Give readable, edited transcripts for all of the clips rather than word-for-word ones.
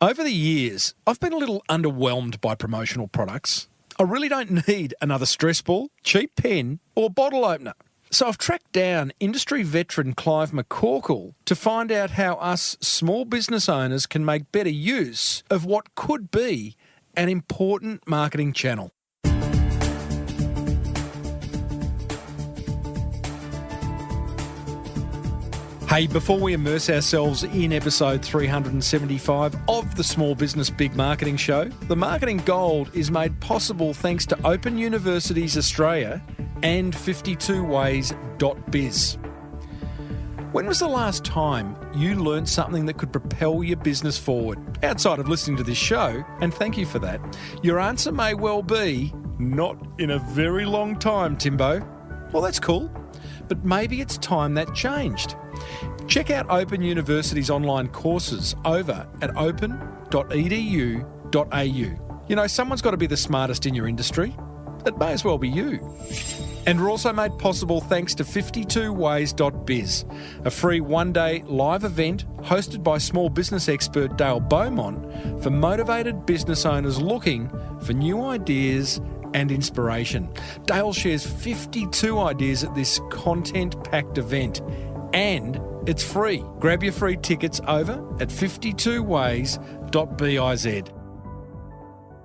Over the years, I've been a little underwhelmed by promotional products. I really don't need another stress ball, cheap pen or bottle opener. So I've tracked down industry veteran Clive McCorkell to find out how us small business owners can make better use of what could be an important marketing channel. Hey, before we immerse ourselves in episode 375 of the Small Business Big Marketing Show, the marketing gold is made possible thanks to Open Universities Australia and 52ways.biz. When was the last time you learnt something that could propel your business forward, outside of listening to this show? And thank you for that. Your answer may well be, not in a very long time, Timbo. Well, that's cool, but maybe it's time that changed. Check out Open University's online courses over at open.edu.au. You know, someone's got to be the smartest in your industry. It may as well be you. And we're also made possible thanks to 52ways.biz, a free one-day live event hosted by small business expert Dale Beaumont for motivated business owners looking for new ideas and inspiration. Dale shares 52 ideas at this content-packed event, and it's free. Grab your free tickets over at 52ways.biz.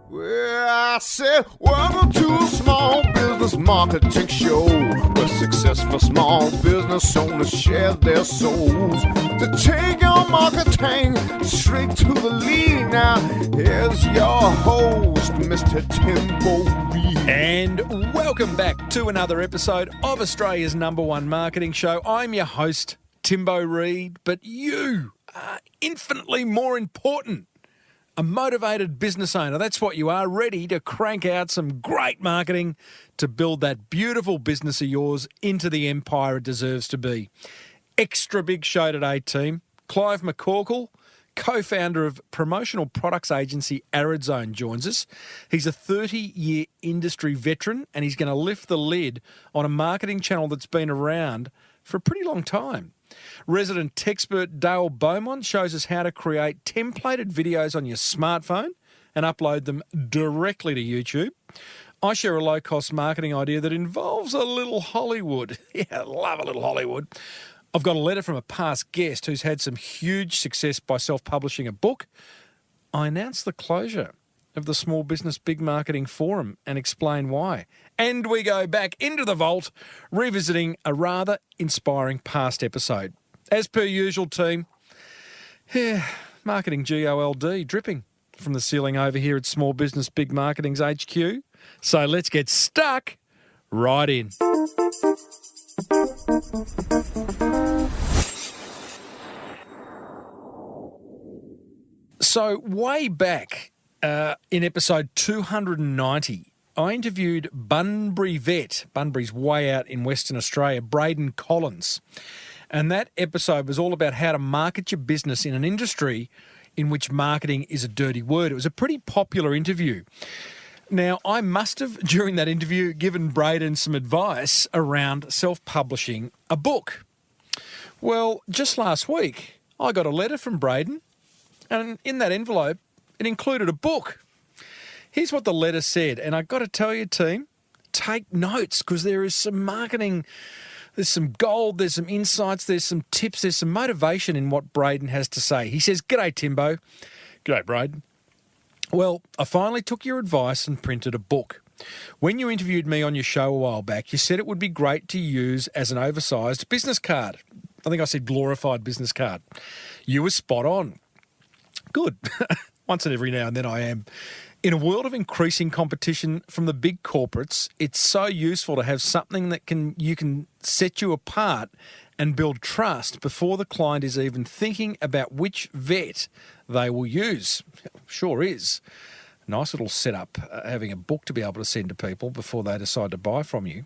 Well, I said, welcome to a small business marketing show, where successful small business owners share their souls to take your marketing straight to the lead. Now, here's your host, Mr. Timbo Reid. And welcome back to another episode of Australia's #1 marketing show. I'm your host, Timbo Reid, but you are infinitely more important. A motivated business owner, that's what you are, ready to crank out some great marketing to build that beautiful business of yours into the empire it deserves to be. Extra big show today, team. Clive McCorkell, co-founder of promotional products agency Arid joins us. He's a 30-year industry veteran, and he's going to lift the lid on a marketing channel that's been around for a pretty long time. Resident techspert Dale Beaumont shows us how to create templated videos on your smartphone and upload them directly to YouTube. I share a low-cost marketing idea that involves a little Hollywood. Yeah, I love a little Hollywood. I've got a letter from a past guest who's had some huge success by self-publishing a book. I announce the closure of the Small Business Big Marketing Forum and explain why. And we go back into the vault, revisiting a rather inspiring past episode. As per usual, team, marketing GOLD dripping from the ceiling over here at Small Business Big Marketing's HQ. So let's get stuck right in. So way back in episode 290, I interviewed Bunbury vet, Bunbury's way out in Western Australia, Braden Collins. And that episode was all about how to market your business in an industry in which marketing is a dirty word. It was a pretty popular interview. Now, I must have, during that interview, given Braden some advice around self-publishing a book. Well, just last week, I got a letter from Braden, and in that envelope, it included a book. Here's what the letter said, and I've got to tell you, team, take notes, because there is some marketing, there's some gold, there's some insights, there's some tips, there's some motivation in what Braden has to say. He says, "G'day, Timbo." "G'day, Braden." "Well, I finally took your advice and printed a book. When you interviewed me on your show a while back, you said it would be great to use as an oversized business card. I think I said glorified business card. You were spot on." Good. Once and every now and then I am. In a world of increasing competition from the big corporates, it's so useful to have something that you can set you apart and build trust before the client is even thinking about which vet they will use. Sure is. Nice little setup, having a book to be able to send to people before they decide to buy from you.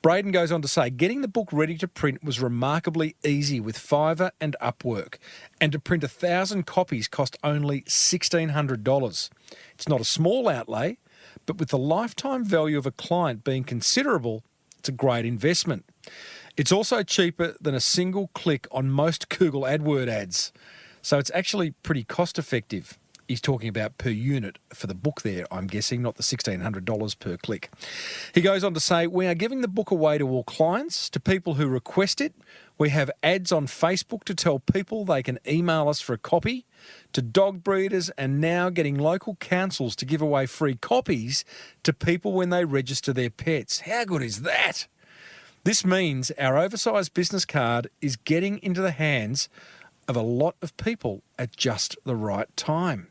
Braden goes on to say, getting the book ready to print was remarkably easy with Fiverr and Upwork, and to print 1,000 copies cost only $1,600. It's not a small outlay, but with the lifetime value of a client being considerable, it's a great investment. It's also cheaper than a single click on most Google AdWords ads, so it's actually pretty cost effective. He's talking about per unit for the book there, I'm guessing, not the $1,600 per click. He goes on to say, we are giving the book away to all clients, to people who request it. We have ads on Facebook to tell people they can email us for a copy, to dog breeders, and now getting local councils to give away free copies to people when they register their pets. How good is that? This means our oversized business card is getting into the hands of a lot of people at just the right time.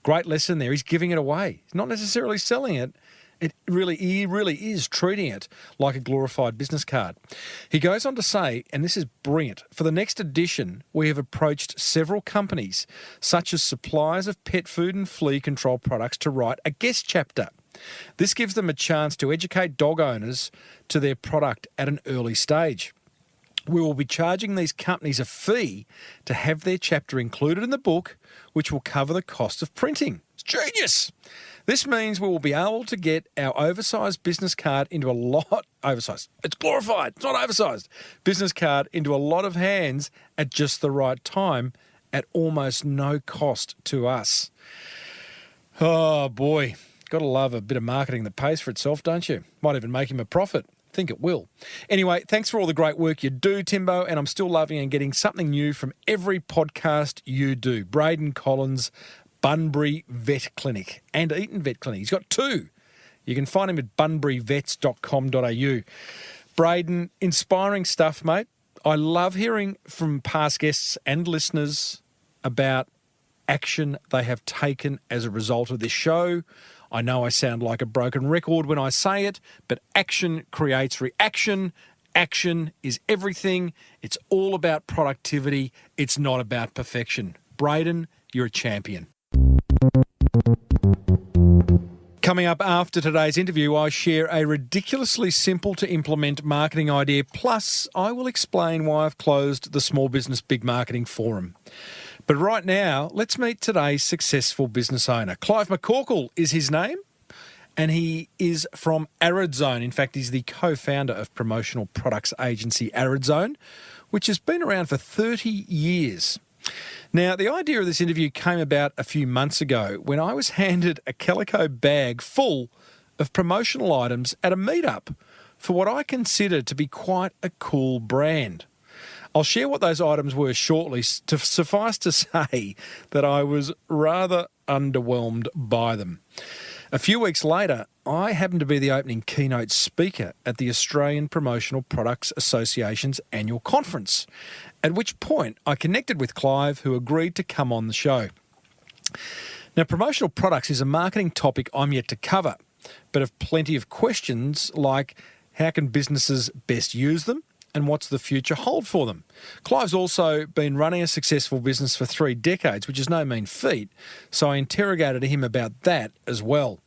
Great lesson there. He's giving it away. He's not necessarily selling it. He really is treating it like a glorified business card. He goes on to say, and this is brilliant, for the next edition, we have approached several companies, such as suppliers of pet food and flea control products, to write a guest chapter. This gives them a chance to educate dog owners to their product at an early stage. We will be charging these companies a fee to have their chapter included in the book, which will cover the cost of printing. It's genius. This means we will be able to get our oversized business card into a lot... Oversized. It's glorified. It's not oversized. Business card into a lot of hands at just the right time at almost no cost to us. Oh, boy. Got to love a bit of marketing that pays for itself, don't you? Might even make him a profit. Think it will. Anyway, thanks for all the great work you do, Timbo, and I'm still loving and getting something new from every podcast you do. Braden Collins, Bunbury Vet Clinic and Eaton Vet Clinic. He's got two. You can find him at bunburyvets.com.au. Braden, inspiring stuff, mate. I love hearing from past guests and listeners about action they have taken as a result of this show. I know I sound like a broken record when I say it, but action creates reaction. Action is everything. It's all about productivity. It's not about perfection. Braden, you're a champion. Coming up after today's interview, I share a ridiculously simple to implement marketing idea, plus I will explain why I've closed the Small Business Big Marketing Forum. But right now, let's meet today's successful business owner. Clive McCorkell is his name, and he is from Arid. In fact, he's the co-founder of promotional products agency Arid, which has been around for 30 years. Now, the idea of this interview came about a few months ago when I was handed a calico bag full of promotional items at a meetup for what I consider to be quite a cool brand. I'll share what those items were shortly, to suffice to say that I was rather underwhelmed by them. A few weeks later, I happened to be the opening keynote speaker at the Australian Promotional Products Association's annual conference, at which point I connected with Clive, who agreed to come on the show. Now, promotional products is a marketing topic I'm yet to cover, but have plenty of questions like how can businesses best use them? And what's the future hold for them? Clive's also been running a successful business for 3 decades, which is no mean feat, so I interrogated him about that as well.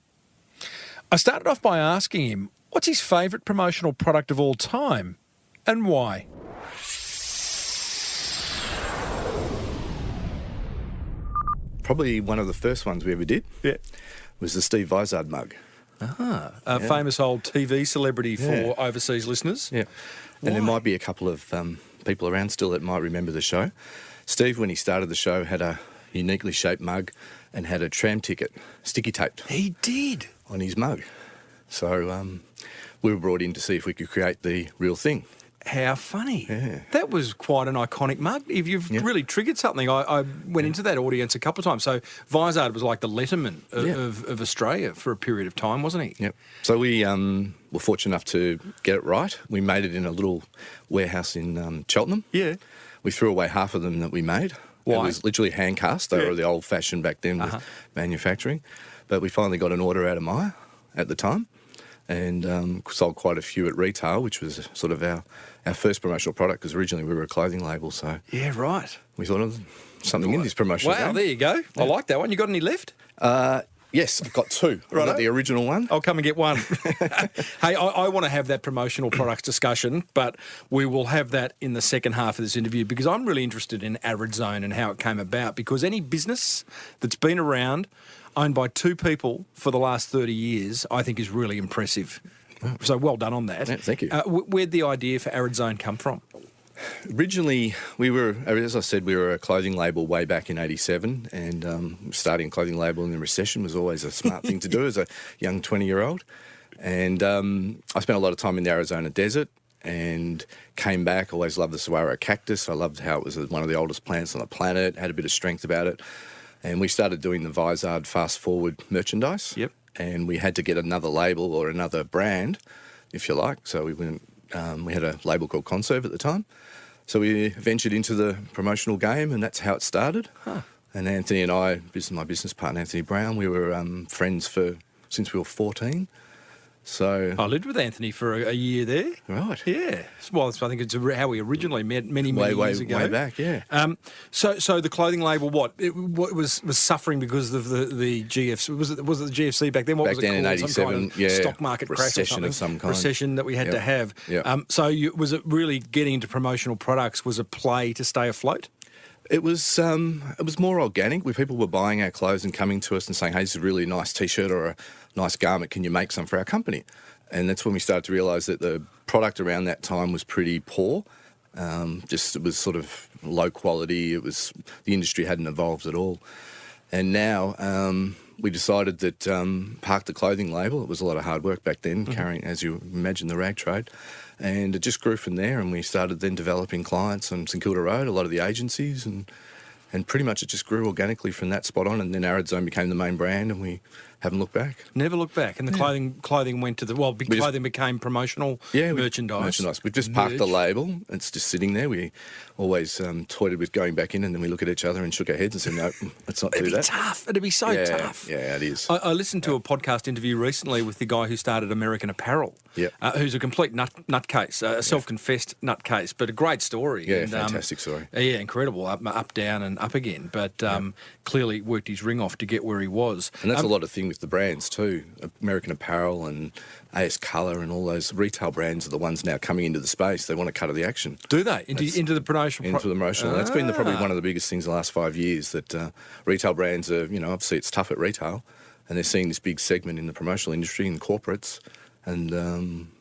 I started off by asking him, what's his favourite promotional product of all time and why? Probably one of the first ones we ever did was the Steve Vizard mug. A famous old TV celebrity for overseas listeners. Yeah. And there might be a couple of people around still that might remember the show. Steve, when he started the show, had a uniquely shaped mug and had a tram ticket sticky taped. He did? On his mug. So we were brought in to see if we could create the real thing. How funny. Yeah. That was quite an iconic mug. If you've really triggered something, I went into that audience a couple of times. So Vizard was like the Letterman of Australia for a period of time, wasn't he? Yep. So we were fortunate enough to get it right. We made it in a little warehouse in Cheltenham. Yeah. We threw away half of them that we made. Why? It was literally hand cast. They were the old-fashioned back then with manufacturing. But we finally got an order out of Myer at the time and sold quite a few at retail, which was sort of our first promotional product, because originally we were a clothing label. So yeah, right. we thought of something in this promotional Wow, game. there you go. I like that one. You got any left? Yes, I've got 2. I've got the original one. I'll come and get one. Hey, I want to have that promotional products discussion, but we will have that in the second half of this interview, because I'm really interested in Arid and how it came about, because any business that's been around, owned by 2 people for the last 30 years, I think is really impressive. So well done on that. Yeah, thank you. Where'd the idea for Arid come from? Originally, as I said, we were a clothing label way back in '87, and starting a clothing label in the recession was always a smart thing to do as a young 20-year-old. And I spent a lot of time in the Arizona desert and came back. Always loved the saguaro cactus. I loved how it was one of the oldest plants on the planet, had a bit of strength about it. And we started doing the Vizard Fast Forward merchandise. Yep. And we had to get another label or another brand, if you like. So we had a label called Conserve at the time. So we ventured into the promotional game, and that's how it started. Huh. And Anthony and I, my business partner Anthony Brown, we were friends since we were 14. So I lived with Anthony for a year there. Right. Yeah. Well, I think it's how we originally met many years ago. Way back, yeah. So the clothing label, what was suffering because of the GFC? Was it the GFC back then? What Back was it then called? in Some kind '87, of stock market crash or recession something? of some kind. Recession that we had to have. Yep. Was it really getting into promotional products was a play to stay afloat? It was more organic, where people were buying our clothes and coming to us and saying, hey, this is a really nice T-shirt or a nice garment, can you make some for our company? And that's when we started to realise that the product around that time was pretty poor. It was sort of low quality. The industry hadn't evolved at all. And now we decided that park the clothing label. It was a lot of hard work back then, carrying, as you imagine, the rag trade. And it just grew from there, and we started then developing clients on St Kilda Road, a lot of the agencies, and pretty much it just grew organically from that spot on. And then Arid Zone became the main brand, and we haven't looked back. Never looked back. And the clothing went to clothing became promotional merchandise. We've just parked the label. It's just sitting there. We always toyed with going back in, and then we look at each other and shook our heads and said, no, let's not do that. It'd be tough. It'd be so tough. Yeah, it is. I listened to a podcast interview recently with the guy who started American Apparel, who's a complete nutcase, a self-confessed nutcase, but a great story. Yeah, fantastic story. Yeah, incredible. Up, down and up again. But clearly worked his ring off to get where he was. And that's a lot of thing with the brands too. American Apparel and AS Colour and all those retail brands are the ones now coming into the space. They want to cut of the action. Do they? Into the promotional? Into the promotional. That's been probably one of the biggest things in the last 5 years, that retail brands are, obviously it's tough at retail, and they're seeing this big segment in the promotional industry and corporates, and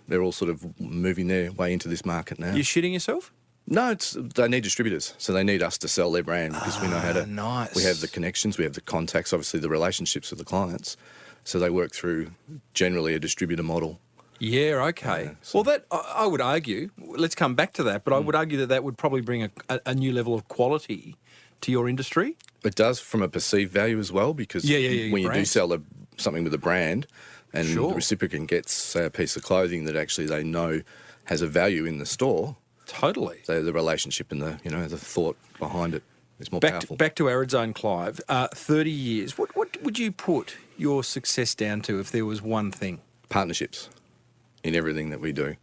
they're all sort of moving their way into this market now. You shitting yourself? No, they need distributors, so they need us to sell their brand because we know how to. Nice. We have the connections, we have the contacts, obviously the relationships with the clients, so they work through generally a distributor model. Yeah, okay. Well, that I would argue, let's come back to that, but I would argue that would probably bring a new level of quality to your industry. It does, from a perceived value as well, because when you do sell something with a brand and the recipient gets, say, a piece of clothing that actually they know has a value in the store. Totally. So the relationship and the thought behind it is more powerful. Back to Arid Zone, Clive. 30 years. What would you put your success down to if there was one thing? Partnerships in everything that we do.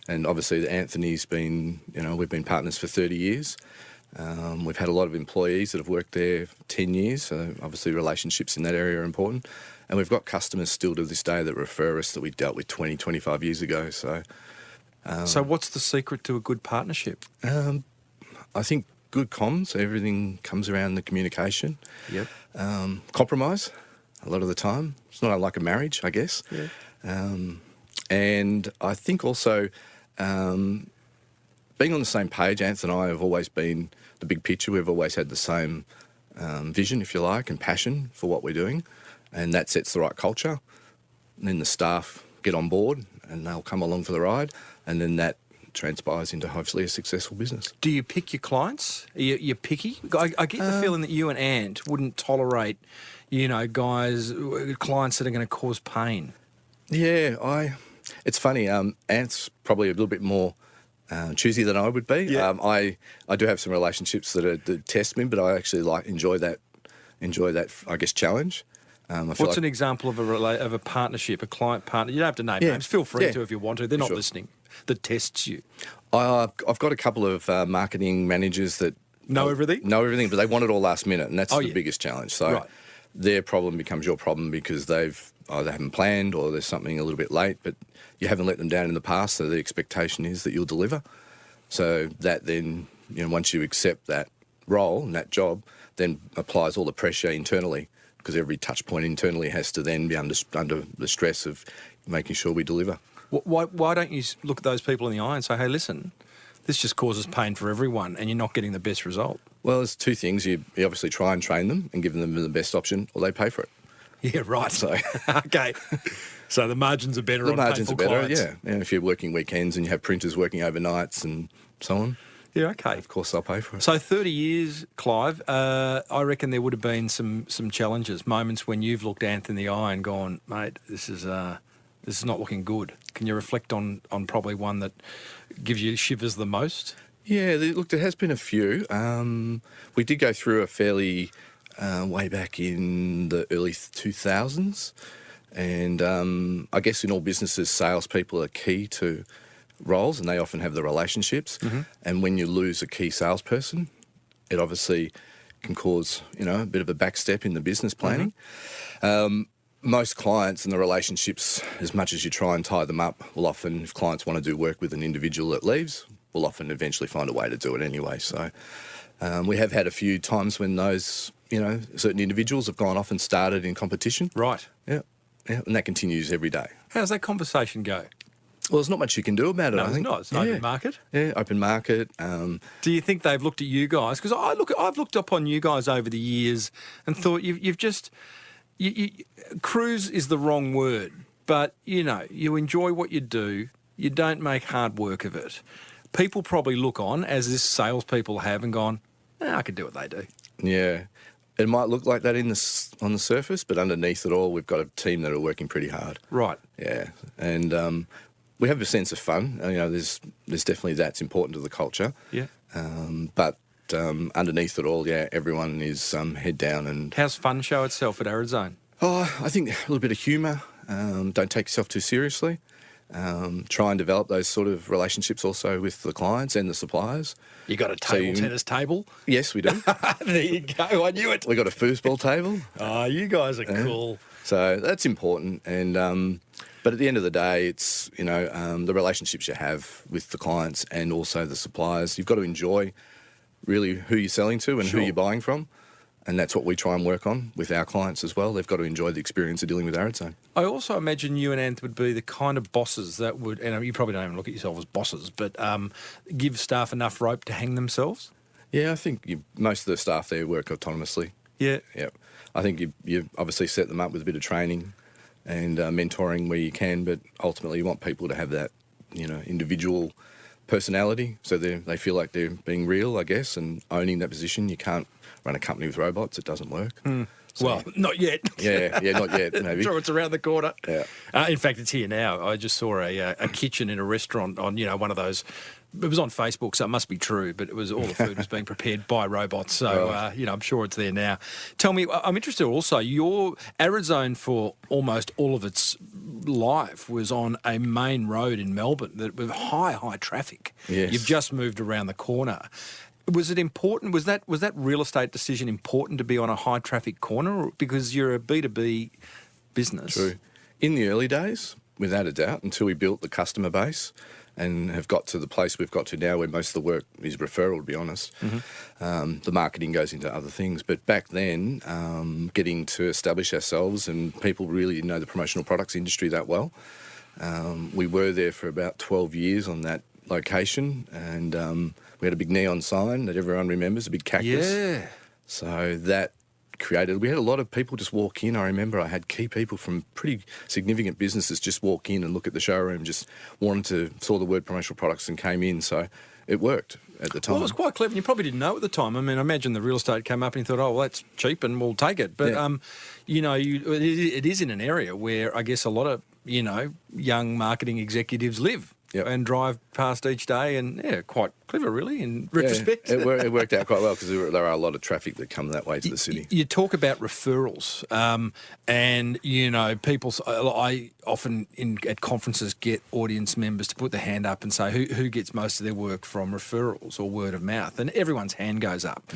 And obviously Anthony's been, we've been partners for 30 years. We've had a lot of employees that have worked there for 10 years. So obviously relationships in that area are important. And we've got customers still to this day that refer us that we dealt with 20, 25 years ago. So what's the secret to a good partnership? I think good comms. Everything comes around the communication. Yep. Compromise, a lot of the time. It's not unlike a marriage, I guess. Yeah. And I think also being on the same page. Anth and I have always been the big picture. We've always had the same vision, if you like, and passion for what we're doing. And that sets the right culture. And then the staff get on board and they'll come along for the ride. And then that transpires into hopefully a successful business. Do you pick your clients? You're picky? I get the feeling that you and Ant wouldn't tolerate, clients that are going to cause pain. Yeah, it's funny. Ant's probably a little bit more choosy than I would be. Yeah. I do have some relationships that test me, but I actually enjoy that. I guess challenge. What's an example of a partnership, a client partner? You don't have to name names. Feel free to if you want to. They're not listening. That tests you. I've got a couple of marketing managers that know everything, but they want it all last minute, and that's the biggest challenge. So their problem becomes your problem because they haven't planned or there's something a little bit late, but you haven't let them down in the past, so the expectation is that you'll deliver. So that then, once you accept that role and that job, then applies all the pressure internally, because every touch point internally has to then be under the stress of making sure we deliver. Why don't you look at those people in the eye and say, hey, listen, This just causes pain for everyone, and you're not getting the best result. Well, there's two things. You obviously try and train them and give them the best option, or they pay for it. Yeah, right. So okay. So the margins are better. The margins are better, clients. yeah. And if you're working weekends and you have printers working overnights and so on, yeah, okay. of course they'll pay for it. So 30 years, Clive, I reckon there would have been some challenges, moments when you've looked Anth in the eye and gone, mate, this is not looking good. Can you reflect on probably one that gives you shivers the most? Yeah, look, there has been a few. We did go through a fairly way back in the early 2000s. And I guess in all businesses, salespeople are key to roles, and they often have the relationships. Mm-hmm. And when you lose a key salesperson, it obviously can cause, a bit of a backstep in the business planning. Mm-hmm. Most clients and the relationships, as much as you try and tie them up, will often, if clients want to do work with an individual that leaves, will often eventually find a way to do it anyway. So we have had a few times when those, certain individuals have gone off and started in competition. Right. Yeah, and that continues every day. How does that conversation go? Well, there's not much you can do about it, I think. No, it's not. It's open market. Yeah, open market. Do you think they've looked at you guys? Because I've looked upon you guys over the years and thought you've just... cruise is the wrong word, but, you enjoy what you do. You don't make hard work of it. People probably look on, as this salespeople have, and gone, I can do what they do. Yeah. It might look like that on the surface, but underneath it all, we've got a team that are working pretty hard. Right. Yeah. And we have a sense of fun. There's definitely that's important to the culture. Yeah. But underneath it all, everyone is head down. And how's fun show itself at Arid Zone? Oh, I think a little bit of humour. Don't take yourself too seriously. Try and develop those sort of relationships also with the clients and the suppliers. You got a tennis table? Yes, we do. There you go. I knew it. We got a foosball table. Oh, you guys are cool. So that's important. And but at the end of the day, it's the relationships you have with the clients and also the suppliers. You've got to enjoy really who you're selling to and who you're buying from. And that's what we try and work on with our clients as well. They've got to enjoy the experience of dealing with Arid Zone. I also imagine you and Anth would be the kind of bosses that would, and you probably don't even look at yourself as bosses, but give staff enough rope to hang themselves. Yeah, I think most of the staff there work autonomously. Yeah. Yeah. I think you obviously set them up with a bit of training and mentoring where you can, but ultimately you want people to have that, individual personality, so they feel like they're being real, I guess, and owning that position. You can't run a company with robots; it doesn't work. So, well, not yet. Yeah, not yet. Maybe. I'm sure it's around the corner. Yeah. In fact, it's here now. I just saw a kitchen in a restaurant on one of those. It was on Facebook, so it must be true. But it was all the food was being prepared by robots. So I'm sure it's there now. Tell me, I'm interested also. Your Arid Zone for almost all of its life was on a main road in Melbourne that with high traffic. Yes. You've just moved around the corner. Was it important? Was that real estate decision important to be on a high traffic corner, because you're a B2B business? True. In the early days, without a doubt, until we built the customer base and have got to the place we've got to now where most of the work is referral, to be honest. Mm-hmm. The marketing goes into other things. But back then, getting to establish ourselves, and people really didn't know the promotional products industry that well. We were there for about 12 years on that location, and we had a big neon sign that everyone remembers, a big cactus. Yeah. So that we had a lot of people just walk in. I remember I had key people from pretty significant businesses just walk in and look at the showroom, just saw the word promotional products and came in. So it worked at the time. Well, it was quite clever. And you probably didn't know at the time. I mean, I imagine the real estate came up and you thought, oh, well, that's cheap and we'll take it. But, it is in an area where I guess a lot of, young marketing executives live. Yep. And drive past each day, and quite clever, really, in retrospect. It worked out quite well, because there are a lot of traffic that come that way to the city. You talk about referrals, and people. I often at conferences get audience members to put their hand up and say who gets most of their work from referrals or word of mouth, and everyone's hand goes up.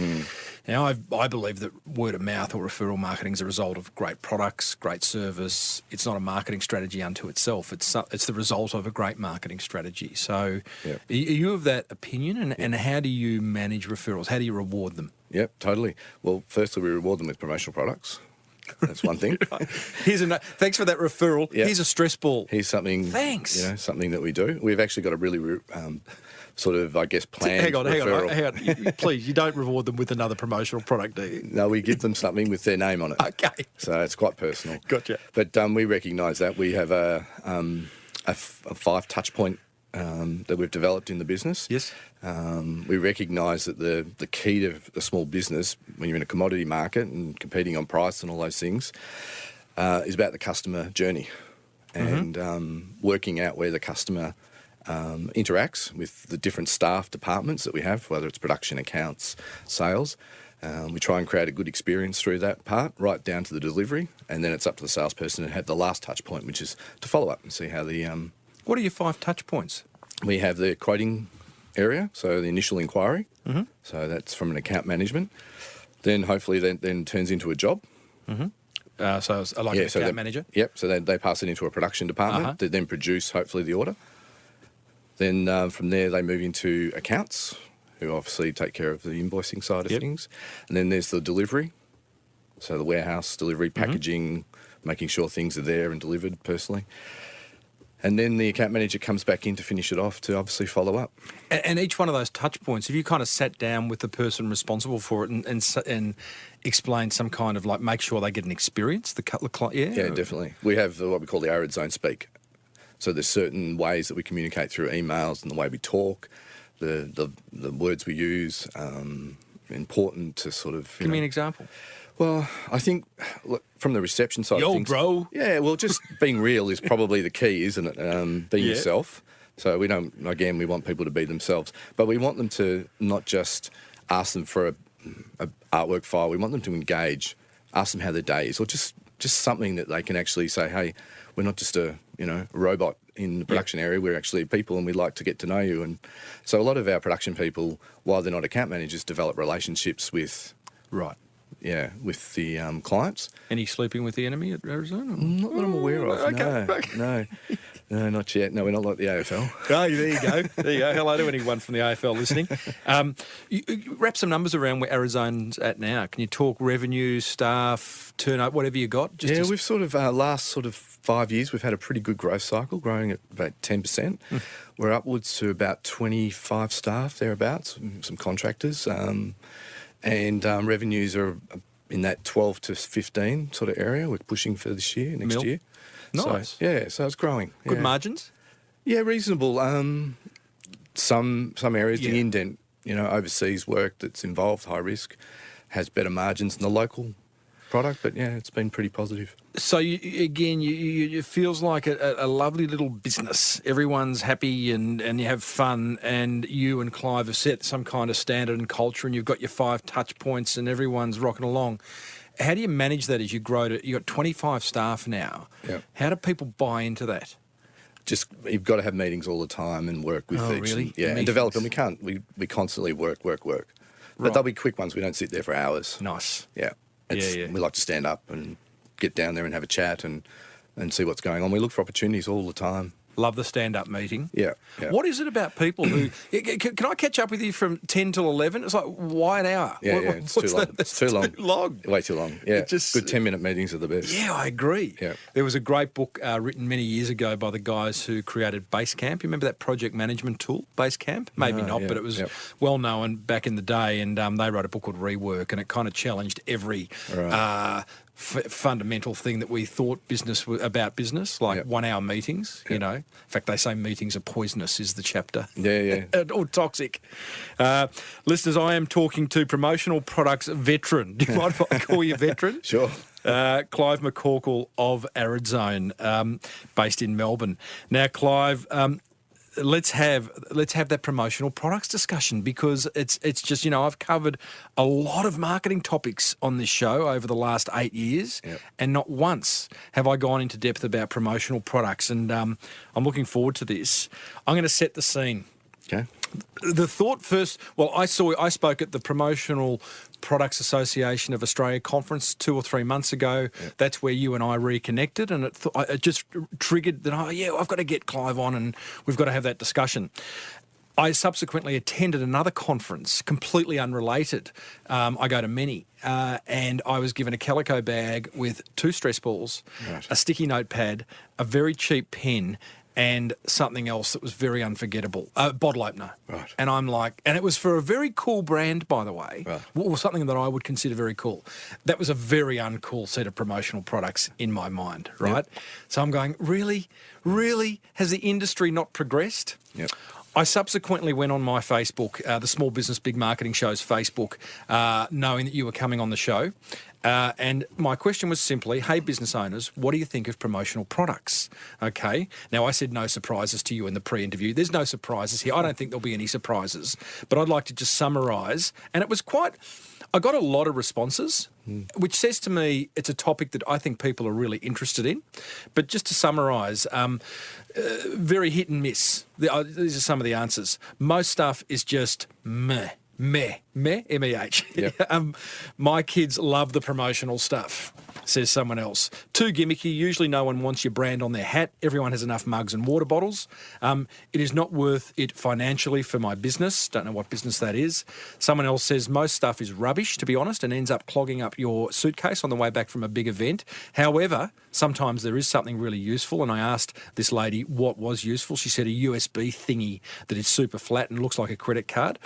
Now, I believe that word of mouth or referral marketing is a result of great products, great service. It's not a marketing strategy unto itself. It's the result of a great marketing strategy. So, Are you of that opinion? And how do you manage referrals? How do you reward them? Yep, totally. Well, firstly, we reward them with promotional products. That's one thing. Thanks for that referral. Yeah. Here's a stress ball. Here's something. Thanks. Something that we do. We've actually got a really sort of, I guess, planned Hang on. referral. Please, you don't reward them with another promotional product, do you? No, we give them something with their name on it. Okay. So it's quite personal. Gotcha. But we recognise that. We have a 5 touch point that we've developed in the business. Yes. We recognise that the key to a small business, when you're in a commodity market and competing on price and all those things, is about the customer journey and working out where the customer interacts with the different staff departments that we have, whether it's production, accounts, sales. We try and create a good experience through that part, right down to the delivery, and then it's up to the salesperson to have the last touch point, which is to follow up and see how the... What are your 5 touch points? We have the quoting area, so the initial inquiry. Mm-hmm. So that's from an account management. Then hopefully then turns into a job. Mm-hmm. So it's like an account manager? Yep, so they pass it into a production department. They then produce hopefully the order. Then from there they move into accounts, who obviously take care of the invoicing side of things. And then there's the delivery, so the warehouse delivery, packaging, making sure things are there and delivered personally. And then the account manager comes back in to finish it off to obviously follow up. And each one of those touch points, have you kind of sat down with the person responsible for it and explained some kind of like make sure they get an experience? Yeah, definitely. We have what we call the Arid zone speak. So there's certain ways that we communicate through emails and the way we talk, the words we use, important to sort of... Give me an example. Well, I think look, from the reception side of things... bro. Yeah, well, just being real is probably the key, isn't it? Being yourself. So we want people to be themselves. But we want them to not just ask them for a artwork file. We want them to engage, ask them how their day is, or just something that they can actually say, hey, we're not just a robot in the production area. We're actually people and we'd like to get to know you. And so a lot of our production people, while they're not account managers, develop relationships with... Right. Yeah, with the clients. Any sleeping with the enemy at Arizona? Not that I'm aware of, okay. No, not yet. No, we're not like the AFL. Oh, there you go. There you go. Hello to anyone from the AFL listening. You wrap some numbers around where Arizona's at now. Can you talk revenue, staff, turnover, whatever you got? We've sort of, last sort of 5 years, we've had a pretty good growth cycle, growing at about 10%. We're upwards to about 25 staff, thereabouts, some contractors. And revenues are in that 12 to 15 sort of area. We're pushing for this year, next year. Nice. So it's growing. Good margins? Yeah, reasonable. Some areas, the indent, overseas work that's involved, high risk, has better margins than the local product. But yeah, it's been pretty positive. So it feels like a lovely little business. Everyone's happy and you have fun, and you and Clive have set some kind of standard and culture, and you've got your 5 touch points and everyone's rocking along. How do you manage that as you grow you've got 25 staff now? Yeah. How do people buy into that? Just you've got to have meetings all the time and work with each. Really? And develop them. We constantly work. But they'll be quick ones. We don't sit there for hours. Nice. Yeah. We like to stand up and get down there and have a chat and see what's going on. We look for opportunities all the time. Love the stand-up meeting. Yeah. What is it about people who... Can I catch up with you from 10 till 11? It's like, why an hour? It's too long. It's too long. Way too long. Yeah, good 10-minute meetings are the best. Yeah, I agree. Yeah. There was a great book written many years ago by the guys who created Basecamp. You remember that project management tool, Basecamp? Maybe not, but it was well known back in the day, and they wrote a book called Rework, and it kind of challenged every... fundamental thing that we thought about business, like 1 hour meetings, In fact, they say meetings are poisonous is the chapter. Yeah. Or toxic. Listeners, I am talking to Promotional Products veteran. Do you mind if I call you veteran? Sure. Clive McCorkell of Arid Zone, based in Melbourne. Now, Clive, let's have that promotional products discussion, because it's just, I've covered a lot of marketing topics on this show over the last 8 years, and not once have I gone into depth about promotional products, and I'm looking forward to this. I'm going to set the scene. Okay. The thought first, I spoke at the Promotional Products Association of Australia conference 2 or 3 months ago. Yep. That's where you and I reconnected, and it just triggered that, I've got to get Clive on and we've got to have that discussion. I subsequently attended another conference, completely unrelated. I go to many, and I was given a calico bag with 2 stress balls, Right. a sticky notepad, a very cheap pen, and something else that was very unforgettable, a bottle opener. Right. And I'm like, and it was for a very cool brand, by the way, Right. or something that I would consider very cool. That was a very uncool set of promotional products in my mind, right? So I'm going, really? Has the industry not progressed? Yep. I subsequently went on my Facebook, the Small Business Big Marketing Show's Facebook, knowing that you were coming on the show. And my question was simply, hey, business owners, what do you think of promotional products? Okay. Now, I said no surprises to you in the pre-interview. There's no surprises here. I don't think there'll be any surprises. But I'd like to just summarise. And it was I got a lot of responses, which says to me it's a topic that I think people are really interested in. But just to summarise, very hit and miss. These are some of the answers. Most stuff is just meh, M-E-H. Yep. My kids love the promotional stuff, says someone else. Too gimmicky. Usually no one wants your brand on their hat. Everyone has enough mugs and water bottles. It is not worth it financially for my business. Don't know what business that is. Someone else says most stuff is rubbish, to be honest, and ends up clogging up your suitcase on the way back from a big event. However, sometimes there is something really useful, and I asked this lady what was useful. She said a USB thingy that is super flat and looks like a credit card.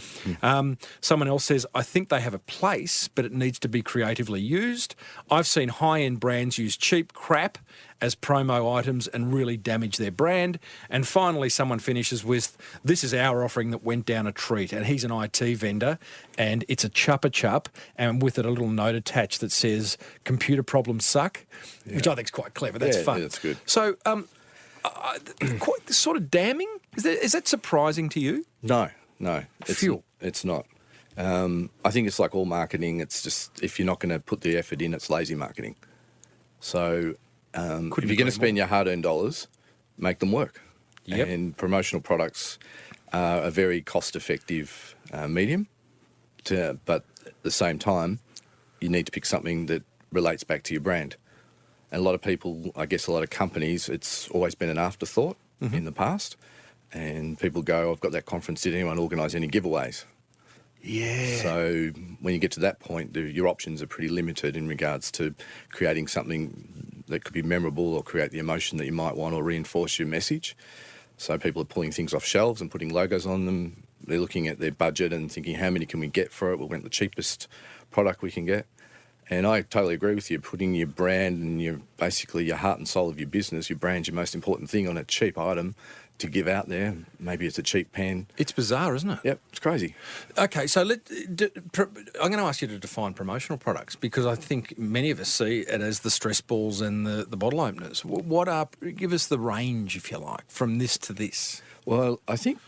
Someone else says, I think they have a place, but it needs to be creatively used. I've seen high-end brands use cheap crap as promo items and really damage their brand. And finally, someone finishes with, this is our offering that went down a treat. And he's an IT vendor, and it's a Chupa Chup, and with it a little note attached that says, computer problems suck, which I think is quite clever. That's fun. Yeah, that's good. So, quite sort of damning? Is that surprising to you? No. Phew. It's not. I think it's like all marketing. It's just, if you're not going to put the effort in, it's lazy marketing. So if you're going to spend your hard-earned dollars, make them work. Yep. And promotional products are a very cost-effective medium. But at the same time, you need to pick something that relates back to your brand. And a lot of people, I guess a lot of companies, it's always been an afterthought in the past. And people go, I've got that conference, did anyone organise any giveaways? Yeah. So when you get to that point, your options are pretty limited in regards to creating something that could be memorable or create the emotion that you might want or reinforce your message. So people are pulling things off shelves and putting logos on them. They're looking at their budget and thinking, how many can we get for it? We want the cheapest product we can get. And I totally agree with you. Putting your brand and basically your heart and soul of your business, your brand's your most important thing, on a cheap item to give out there. Maybe it's a cheap pen. It's bizarre, isn't it? Yep, it's crazy. Okay, so I'm going to ask you to define promotional products, because I think many of us see it as the stress balls and the bottle openers. Give us the range, if you like, from this to this. Well, I think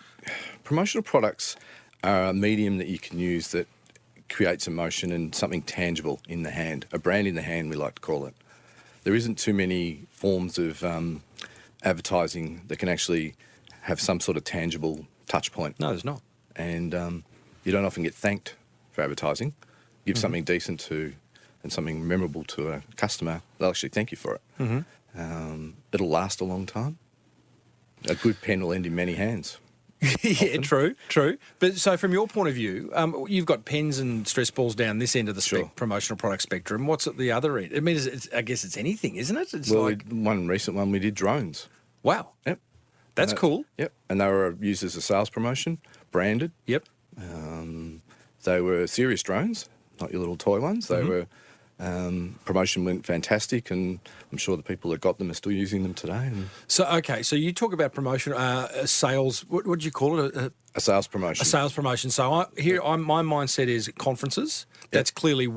promotional products are a medium that you can use that creates emotion and something tangible in the hand, a brand in the hand, we like to call it. There isn't too many forms of advertising that can actually have some sort of tangible touch point. No, there's not. And you don't often get thanked for advertising. Give something decent and something memorable to a customer, they'll actually thank you for it. It'll last a long time. A good pen will end in many hands. Yeah, true. But so from your point of view, you've got pens and stress balls down this end of the promotional product spectrum. What's at the other end? I mean, I guess it's anything, isn't it? It's one recent one we did drones. Wow. Yep. That's cool. Yep. And they were used as a sales promotion, branded. Yep. They were serious drones, not your little toy ones. They were, promotion went fantastic, and I'm sure the people that got them are still using them today. So you talk about promotion, sales, what do you call it? A sales promotion. A sales promotion. So my mindset is conferences. That's clearly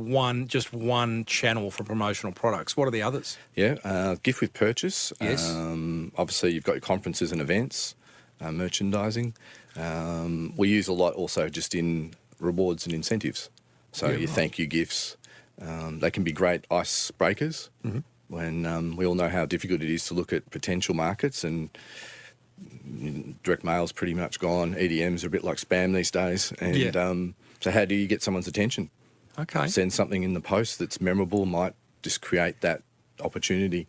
just one channel for promotional products. What are the others? Yeah, gift with purchase. Yes. Obviously, you've got your conferences and events, merchandising. We use a lot also just in rewards and incentives. So your thank you gifts. They can be great icebreakers when we all know how difficult it is to look at potential markets, and direct mail's pretty much gone. EDMs are a bit like spam these days. And so how do you get someone's attention? Okay. Send something in the post that's memorable, might just create that opportunity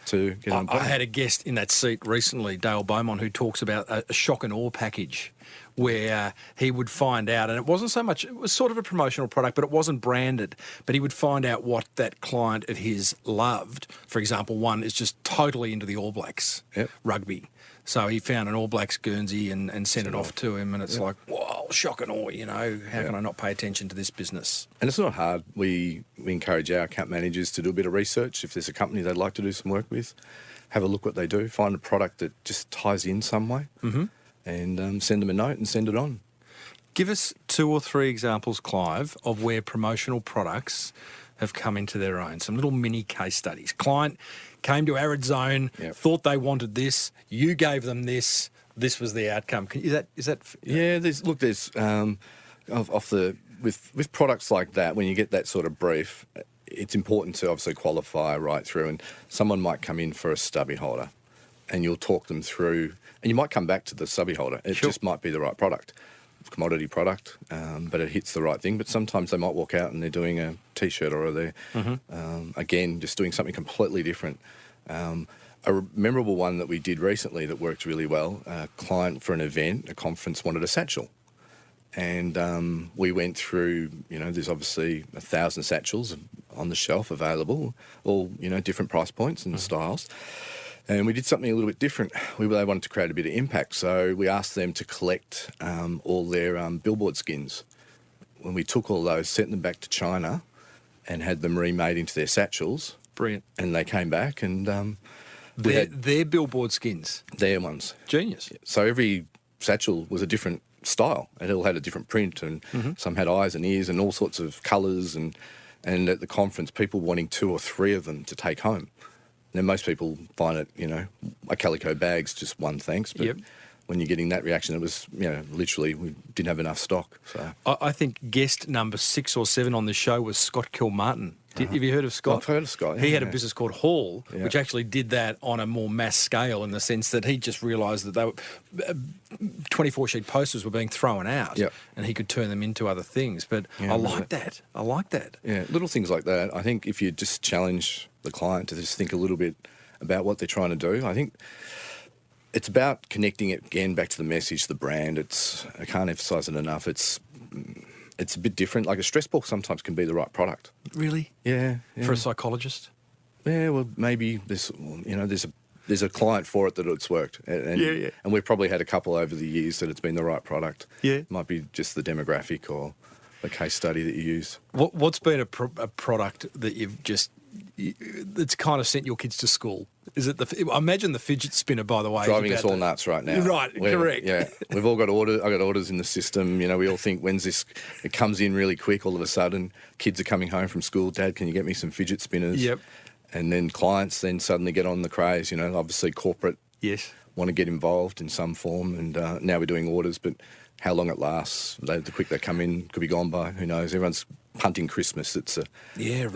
to get on board. I had a guest in that seat recently, Dale Beaumont, who talks about a shock and awe package. where he would find out, and it wasn't so much, it was sort of a promotional product, but it wasn't branded, but he would find out what that client of his loved. For example, one is just totally into the All Blacks rugby. So he found an All Blacks Guernsey and sent it off to him, and it's like, whoa, shock and awe, you know, how can I not pay attention to this business? And it's not hard. We encourage our account managers to do a bit of research. If there's a company they'd like to do some work with, have a look what they do, find a product that just ties in some way, and send them a note and send it on. Give us 2 or 3 examples, Clive, of where promotional products have come into their own. Some little mini case studies. Client came to Arid Zone, thought they wanted this, you gave them this was the outcome. Is that? Yeah, there's with products like that, when you get that sort of brief, it's important to obviously qualify right through, and someone might come in for a stubby holder and you'll talk them through, and you might come back to the stubby holder. It just might be the right product. Commodity product, but it hits the right thing. But sometimes they might walk out and they're doing a T-shirt, or they're, again, just doing something completely different. A memorable one that we did recently that worked really well, a client for an event, a conference, wanted a satchel. And we went through, there's obviously 1,000 satchels on the shelf available, all, different price points and styles. And we did something a little bit different. They wanted to create a bit of impact, so we asked them to collect all their billboard skins. When we took all those, sent them back to China and had them remade into their satchels. Brilliant. And they came back and... their billboard skins? Their ones. Genius. So every satchel was a different style. It all had a different print, and some had eyes and ears and all sorts of colours. And at the conference, people wanting 2 or 3 of them to take home. Now, most people find it, a calico bag's just one thanks, but when you're getting that reaction, it was, literally we didn't have enough stock. So I think guest number 6 or 7 on the show was Scott Kilmartin. Have you heard of Scott? I've heard of Scott. He had a business called Hall, which actually did that on a more mass scale, in the sense that he just realised that they were 24-sheet posters were being thrown out, and he could turn them into other things. But I like that. I like that. Yeah, little things like that. I think if you just challenge the client to just think a little bit about what they're trying to do, I think it's about connecting it again back to the message, the brand. I can't emphasise it enough. It's a bit different. Like a stress ball sometimes can be the right product. Really? Yeah. For a psychologist? Yeah, well, maybe there's a client for it that it's worked. And we've probably had a couple over the years that it's been the right product. Yeah. It might be just the demographic or the case study that you use. What's been a product that you've just... that's kind of sent your kids to school? Is it I imagine the fidget spinner, by the way. Driving us all nuts right now. Right, correct. Yeah, we've all got orders. I got orders in the system. We all think, when's this? It comes in really quick. All of a sudden, kids are coming home from school. Dad, can you get me some fidget spinners? Yep. And then clients then suddenly get on the craze. Obviously corporate. Yes. Want to get involved in some form, and now we're doing orders, but how long it lasts, the quick they come in, could be gone by. Who knows? Everyone's punting Christmas. We're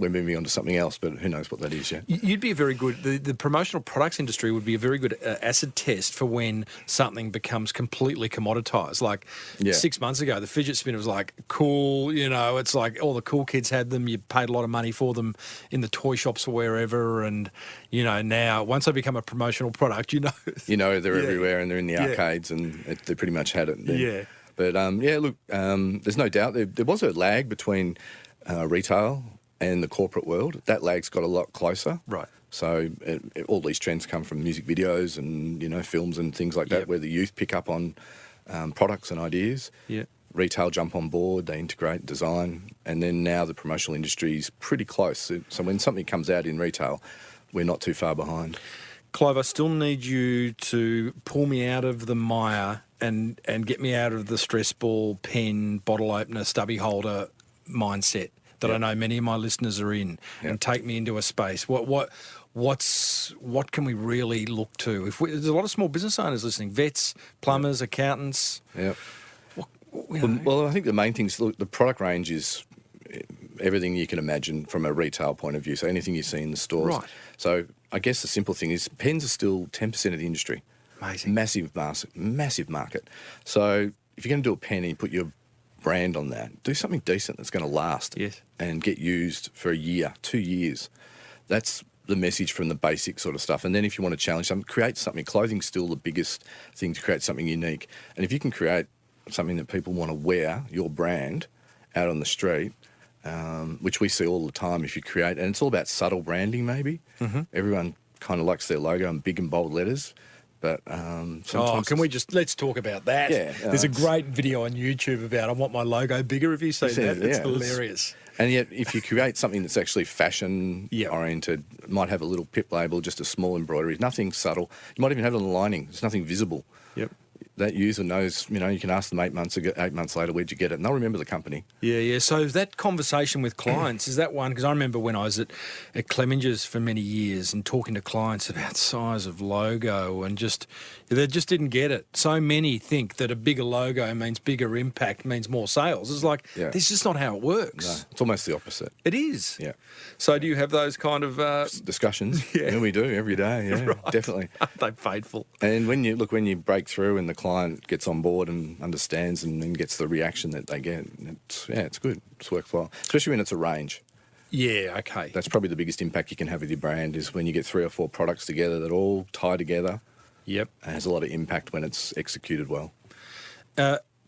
moving on to something else, but who knows what that is yet. You'd be a very good... The promotional products industry would be a very good acid test for when something becomes completely commoditised. Like 6 months ago, the fidget spinner was like, cool, it's like all the cool kids had them. You paid a lot of money for them in the toy shops or wherever, and, now, once they become a promotional product, they're everywhere, and they're in the arcades, and they pretty much had it. Then. But, look, there's no doubt there was a lag between retail and the corporate world. That lag's got a lot closer. Right. So all these trends come from music videos and, films and things like that, where the youth pick up on products and ideas. Yeah. Retail jump on board, they integrate design, and then now the promotional industry is pretty close. So when something comes out in retail, we're not too far behind. Clive, I still need you to pull me out of the mire and get me out of the stress ball, pen, bottle opener, stubby holder mindset that I know many of my listeners are in, and take me into a space. What can we really look to? There's a lot of small business owners listening, vets, plumbers, accountants. Yeah. Well, I think the main thing is the product range is everything you can imagine from a retail point of view. So anything you see in the stores. Right. So I guess the simple thing is pens are still 10% of the industry. Amazing. Massive market. So if you're going to do a pen and you put your brand on that, do something decent that's going to last and get used for a year, 2 years. That's the message from the basic sort of stuff. And then if you want to challenge something, create something. Clothing's still the biggest thing to create something unique. And if you can create something that people want to wear, your brand, out on the street, which we see all the time if you create, and it's all about subtle branding maybe. Everyone kind of likes their logo in big and bold letters. But sometimes let's talk about that. Yeah, There's a great video on YouTube about I want my logo bigger. Have you seen that? It's hilarious. And yet, if you create something that's actually fashion-oriented, it might have a little pip label, just a small embroidery, nothing subtle. You might even have it on the lining. There's nothing visible. Yep. That user knows, you can ask them 8 months later, where'd you get it? And they'll remember the company. Yeah. So that conversation with clients, is that one? Because I remember when I was at Clemenger's for many years and talking to clients about size of logo and they just didn't get it. So many think that a bigger logo means bigger impact, means more sales. It's like, this is just not how it works. No, it's almost the opposite. It is. Yeah. So do you have those kind of... discussions? Yeah, we do every day. Yeah, right. Definitely. Aren't they painful? And when you break through and the client gets on board and understands and then gets the reaction that they get, it's good. It's worthwhile, especially when it's a range. Yeah, okay. That's probably the biggest impact you can have with your brand is when you get 3 or 4 products together that all tie together. Yep. It has a lot of impact when it's executed well.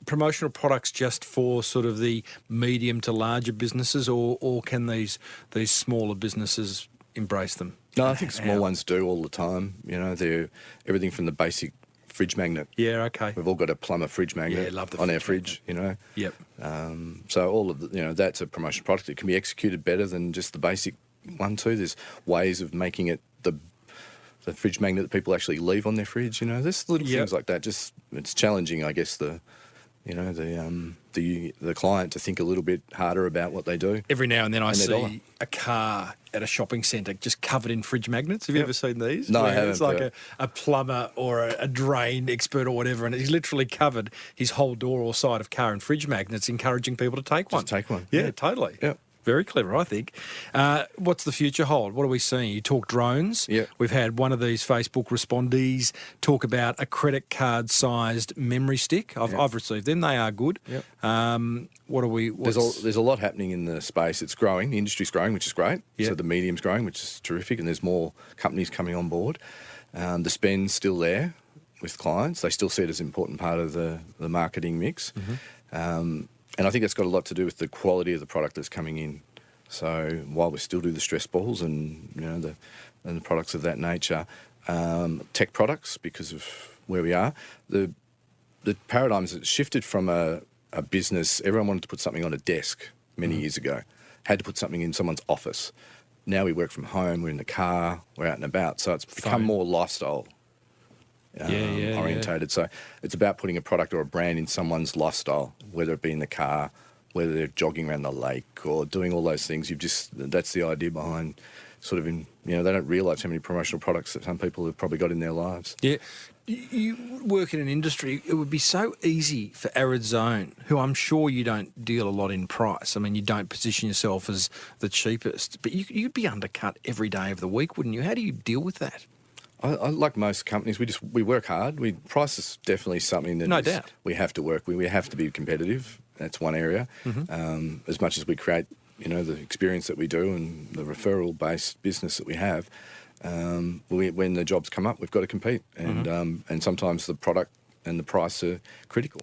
Promotional products just for sort of the medium to larger businesses, or can these smaller businesses embrace them? No, I think small ones do all the time. They're everything from the basic fridge magnet. Yeah, okay. We've all got a plumber fridge magnet on our fridge, Yep. So all of that's a promotional product. It can be executed better than just the basic one too. There's ways of making it the fridge magnet that people actually leave on their fridge. There's little things like that. Just it's challenging, I guess, the client to think a little bit harder about what they do. Every now and then I see a car at a shopping centre just covered in fridge magnets. Have you ever seen these? No, I haven't. It's like a plumber or a drain expert or whatever, and he's literally covered his whole door or side of car in fridge magnets, encouraging people to take one. Just take one. Yeah, totally. Yeah. Very clever, I think. What's the future hold? What are we seeing? You talk drones. Yeah. We've had one of these Facebook respondees talk about a credit card-sized memory stick. I've received them. They are good. Yep. There's a lot happening in the space. It's growing. The industry's growing, which is great. Yep. So the medium's growing, which is terrific, and there's more companies coming on board. The spend's still there with clients. They still see it as an important part of the marketing mix. And I think that's got a lot to do with the quality of the product that's coming in. So while we still do the stress balls and the products of that nature, tech products, because of where we are, the paradigms have shifted from a business. Everyone wanted to put something on a desk many years ago, had to put something in someone's office. Now we work from home, we're in the car, we're out and about. So it's become more lifestyle orientated. So it's about putting a product or a brand in someone's lifestyle, whether it be in the car, whether they're jogging around the lake or doing all those things. That's the idea behind sort of they don't realise how many promotional products that some people have probably got in their lives. Yeah. You work in an industry, it would be so easy for Arid Zone, who I'm sure you don't deal a lot in price. I mean, you don't position yourself as the cheapest, but you'd be undercut every day of the week, wouldn't you? How do you deal with that? I like most companies, we work hard. Price is definitely something that no doubt we have to work with. We have to be competitive. That's one area. As much as we create, the experience that we do and the referral-based business that we have, when the jobs come up, we've got to compete. And sometimes the product and the price are critical.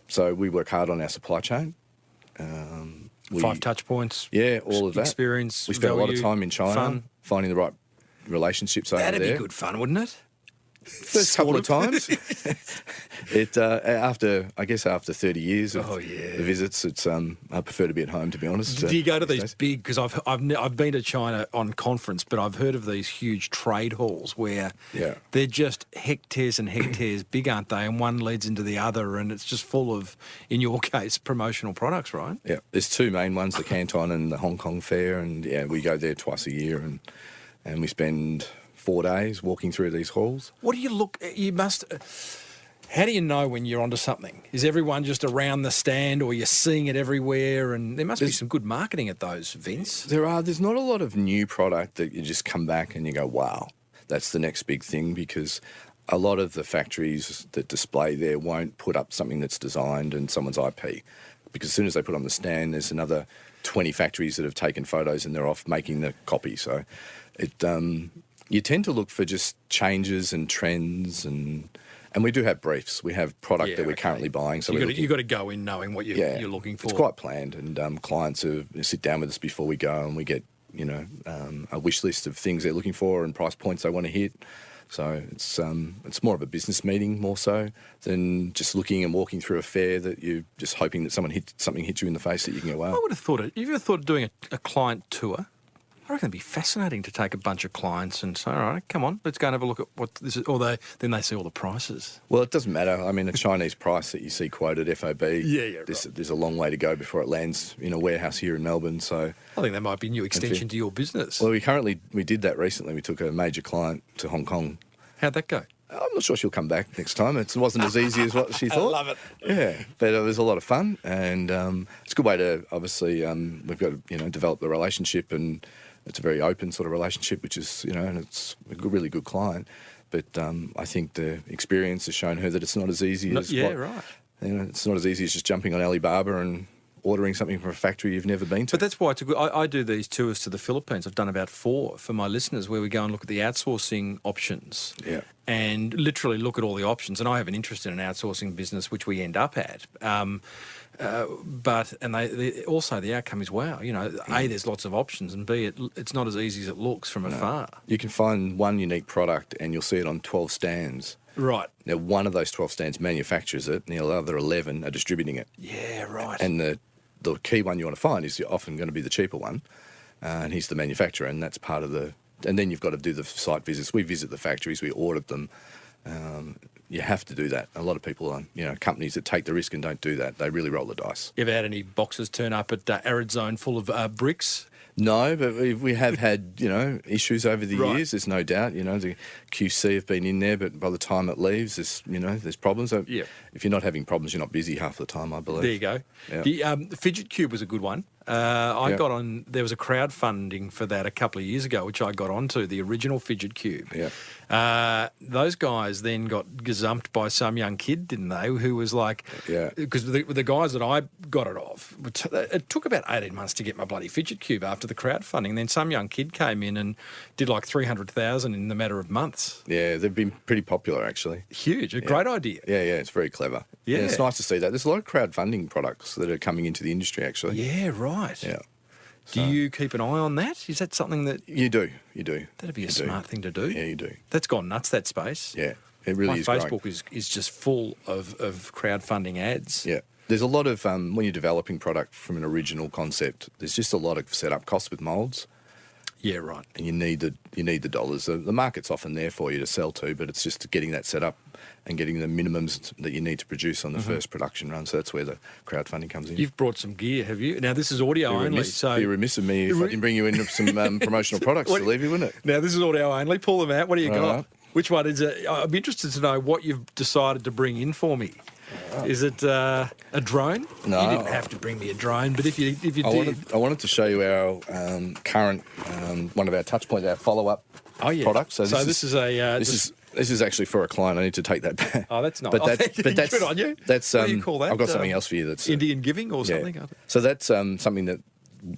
So we work hard on our supply chain. 5 touch points. Yeah, all of that. Experience, we spend value, a lot of time in China fun. finding the right relationships over there. That'd be good fun, wouldn't it? First couple of times. After 30 years of the visits, I prefer to be at home, to be honest. Do you go to these big? Because I've been to China on conference, but I've heard of these huge trade halls where they're just hectares and hectares big, aren't they? And one leads into the other, and it's just full of, in your case, promotional products, right? Yeah, there's 2 main ones: the Canton and the Hong Kong Fair, and we go there twice a year, and we spend 4 days walking through these halls. What do you look... You must... How do you know when you're onto something? Is everyone just around the stand, or you're seeing it everywhere? And there must be some good marketing at those events. There's not a lot of new product that you just come back and you go, wow, that's the next big thing, because a lot of the factories that display there won't put up something that's designed and someone's IP. because as soon as they put on the stand, there's another 20 factories that have taken photos and they're off making the copy. So it you tend to look for just changes and trends, and we do have briefs. We have product that we're currently buying. So you've got to go in knowing what you're looking for. It's quite planned, and clients sit down with us before we go, and we get a wish list of things they're looking for and price points they want to hit. So it's more of a business meeting more so than just looking and walking through a fair that you're just hoping that something hits you in the face that you can go, wow. I would have thought it. Have you ever thought of doing a client tour? I reckon it'd be fascinating to take a bunch of clients and say, all right, come on, let's go and have a look at what this is. Then they see all the prices. Well, it doesn't matter. I mean, a Chinese price that you see quoted FOB, right. There's a long way to go before it lands in a warehouse here in Melbourne. So I think that might be a new extension to your business. Well, we did that recently. We took a major client to Hong Kong. How'd that go? I'm not sure she'll come back next time. It wasn't as easy as what she thought. I love it. Yeah, but it was a lot of fun, and it's a good way to, obviously, we've got to, develop the relationship, and it's a very open sort of relationship, which is, and it's a really good client. But I think the experience has shown her that it's not as easy as right. It's not as easy as just jumping on Alibaba and ordering something from a factory you've never been to. But that's why it's I do these tours to the Philippines. I've done about 4 for my listeners, where we go and look at the outsourcing options. Yeah. And literally look at all the options. And I have an interest in an outsourcing business, which we end up at. But also the outcome is, wow, A, there's lots of options, and B, it's not as easy as it looks from afar. You can find one unique product and you'll see it on 12 stands. Right. Now, one of those 12 stands manufactures it, and the other 11 are distributing it. Yeah, right. And the key one you want to find is often going to be the cheaper one, and he's the manufacturer, and that's part of the... And then you've got to do the site visits. We visit the factories, we audit them. You have to do that. A lot of people, companies that take the risk and don't do that, they really roll the dice. You ever had any boxes turn up at Arid Zone full of bricks? No, but we have had, issues over the years. There's no doubt. The QC have been in there, but by the time it leaves, there's problems. So if you're not having problems, you're not busy half the time, I believe. There you go. Yeah. The Fidget Cube was a good one. I got on. There was a crowdfunding for that a couple of years ago, which I got onto, the original Fidget Cube. Yeah. Those guys then got gazumped by some young kid, didn't they? Who was like, because the guys that I got it off, it took about 18 months to get my bloody Fidget Cube after the crowdfunding. Then some young kid came in and did like 300,000 in the matter of months. Yeah, they've been pretty popular actually. Huge, a great idea. Yeah, it's very clever. Yeah, it's nice to see that. There's a lot of crowdfunding products that are coming into the industry actually. Yeah, right. Yeah. Do you keep an eye on that? Is that something that... You do. That'd be a smart thing to do. Yeah, you do. That's gone nuts, that space. Yeah, it really is. My Facebook is just full of crowdfunding ads. Yeah. There's a lot of, when you're developing product from an original concept, there's just a lot of setup costs with moulds. Yeah, right. And you need the dollars. The market's often there for you to sell to, but it's just getting that set up and getting the minimums that you need to produce on the first production run. So that's where the crowdfunding comes in. You've brought some gear, have you? Now, this is audio only. So it'd be remiss of me if I didn't bring you in some promotional products to leave you, wouldn't it? Now, this is audio only. Pull them out. What do you got? Right. Which one is it? I'd be interested to know what you've decided to bring in for me. Is it a drone? No. You didn't have to bring me a drone, but if you did... I wanted to show you our current, one of our touch points, our follow-up product. So this is actually for a client. I need to take that back. Oh, that's nice. But that's good on you. That's, what do you call that? I've got something else for you. That's Indian giving or something? Yeah. So that's something that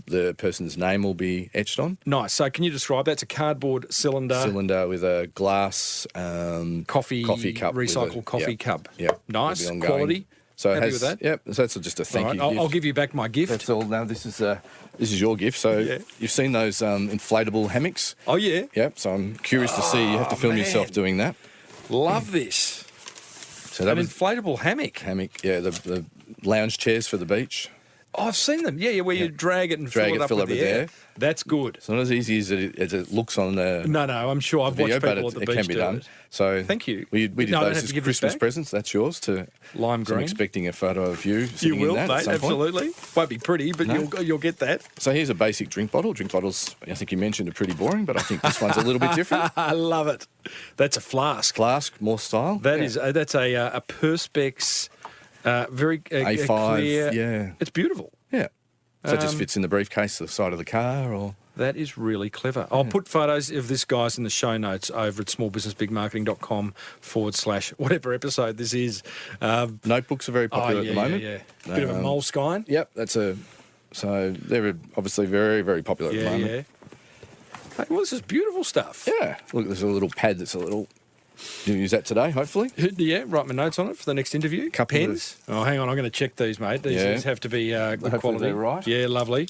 the person's name will be etched on. Nice. So can you describe that? It's a cardboard cylinder with a glass coffee cup, recycled coffee cup. Yeah, nice quality. So happy with that? Yep. So that's just a thank you. I'll give you back my gift. That's all. Now this is your gift. So you've seen those inflatable hammocks? Oh yeah. Yep. So I'm curious to see. You have to film yourself doing that. Love this. So that was inflatable hammock. Yeah. The lounge chairs for the beach. Oh, I've seen them. Yeah, where you drag it and fill it up with the air. That's good. It's not as easy as it looks on the No, I'm sure I've watched people at the beach it can be done. So thank you. We did those as Christmas presents. That's yours to lime green. I'm expecting a photo of you. You will, in that mate. at some Absolutely. Point. Won't be pretty, but you'll get that. So here's a basic drink bottle. Drink bottles, I think you mentioned, are pretty boring, but I think this one's a little bit different. I love it. That's a flask. More style. That's a Perspex, very A5. clear. Yeah, it's beautiful. Yeah. So it just fits in the briefcase, the side of the car, or That is really clever. I'll put photos of this, guys, in the show notes over at smallbusinessbigmarketing.com/ whatever episode this is. Notebooks are very popular at the moment. Yeah. Bit of a moleskine. Yep, so they're obviously very, very popular at the moment. Yeah. Hey, well, this is beautiful stuff. Yeah. Look, there's a little pad that's You'll use that today, hopefully. Yeah, write my notes on it for the next interview. Pens. Oh, hang on, I'm going to check these, mate. These have to be good Hopefully quality. they're right. Yeah, lovely.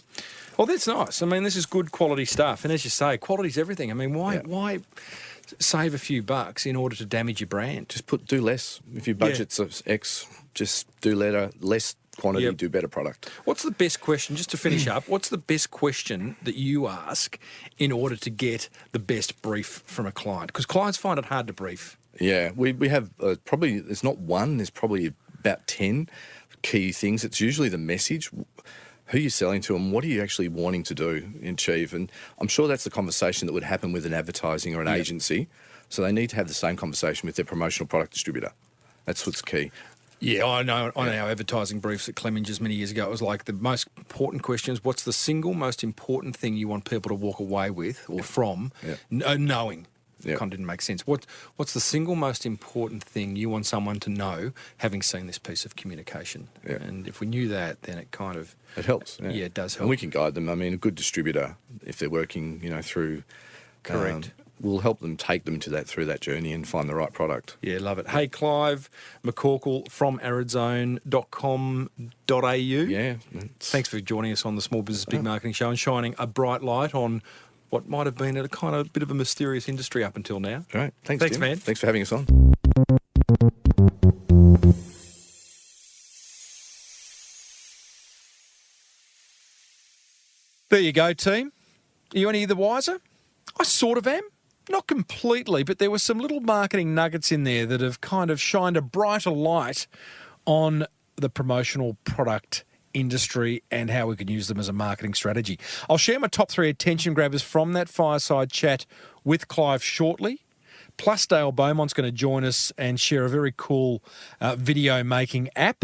Well, that's nice. I mean, this is good quality stuff. And as you say, quality's everything. I mean, why save a few bucks in order to damage your brand? Just do less. If your budget's X, just do less quantity, do better product. What's the best question, just to finish up, what's the best question that you ask in order to get the best brief from a client? Because clients find it hard to brief. Yeah, we have probably, there's not one, there's probably about 10 key things. It's usually the message, who you're selling to and what are you actually wanting to do and achieve. And I'm sure that's the conversation that would happen with an advertising or an agency. So they need to have the same conversation with their promotional product distributor. That's what's key. Yeah, I know. On our advertising briefs at Clemminger's many years ago, it was like the most important question is what's the single most important thing you want people to walk away with or from knowing? Yeah. Kind of didn't make sense. What's the single most important thing you want someone to know having seen this piece of communication? Yeah. And if we knew that, then it kind of... It helps. Yeah, it does help. And we can guide them. I mean, a good distributor, if they're working, through... Correct. We'll help them take them through that journey and find the right product. Yeah, love it. Hey, Clive, McCorkell from aridzone.com.au. Yeah. Thanks for joining us on the Small Business Big Marketing Show and shining a bright light on what might have been a kind of bit of a mysterious industry up until now. All right. Thanks, Tim. man. Thanks for having us on. There you go, team. Are you any the wiser? I sort of am. Not completely, but there were some little marketing nuggets in there that have kind of shined a brighter light on the promotional product industry and how we can use them as a marketing strategy. I'll share my top 3 attention grabbers from that fireside chat with Clive shortly. Plus, Dale Beaumont's going to join us and share a very cool video making app.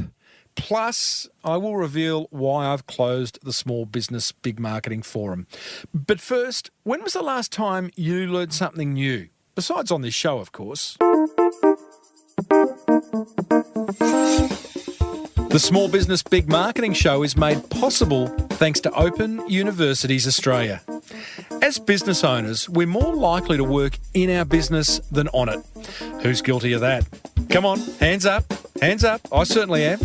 Plus, I will reveal why I've closed the Small Business Big Marketing Forum. But first, when was the last time you learned something new? Besides on this show, of course. The Small Business Big Marketing Show is made possible thanks to Open Universities Australia. As business owners, we're more likely to work in our business than on it. Who's guilty of that? Come on, hands up. Hands up. I certainly am.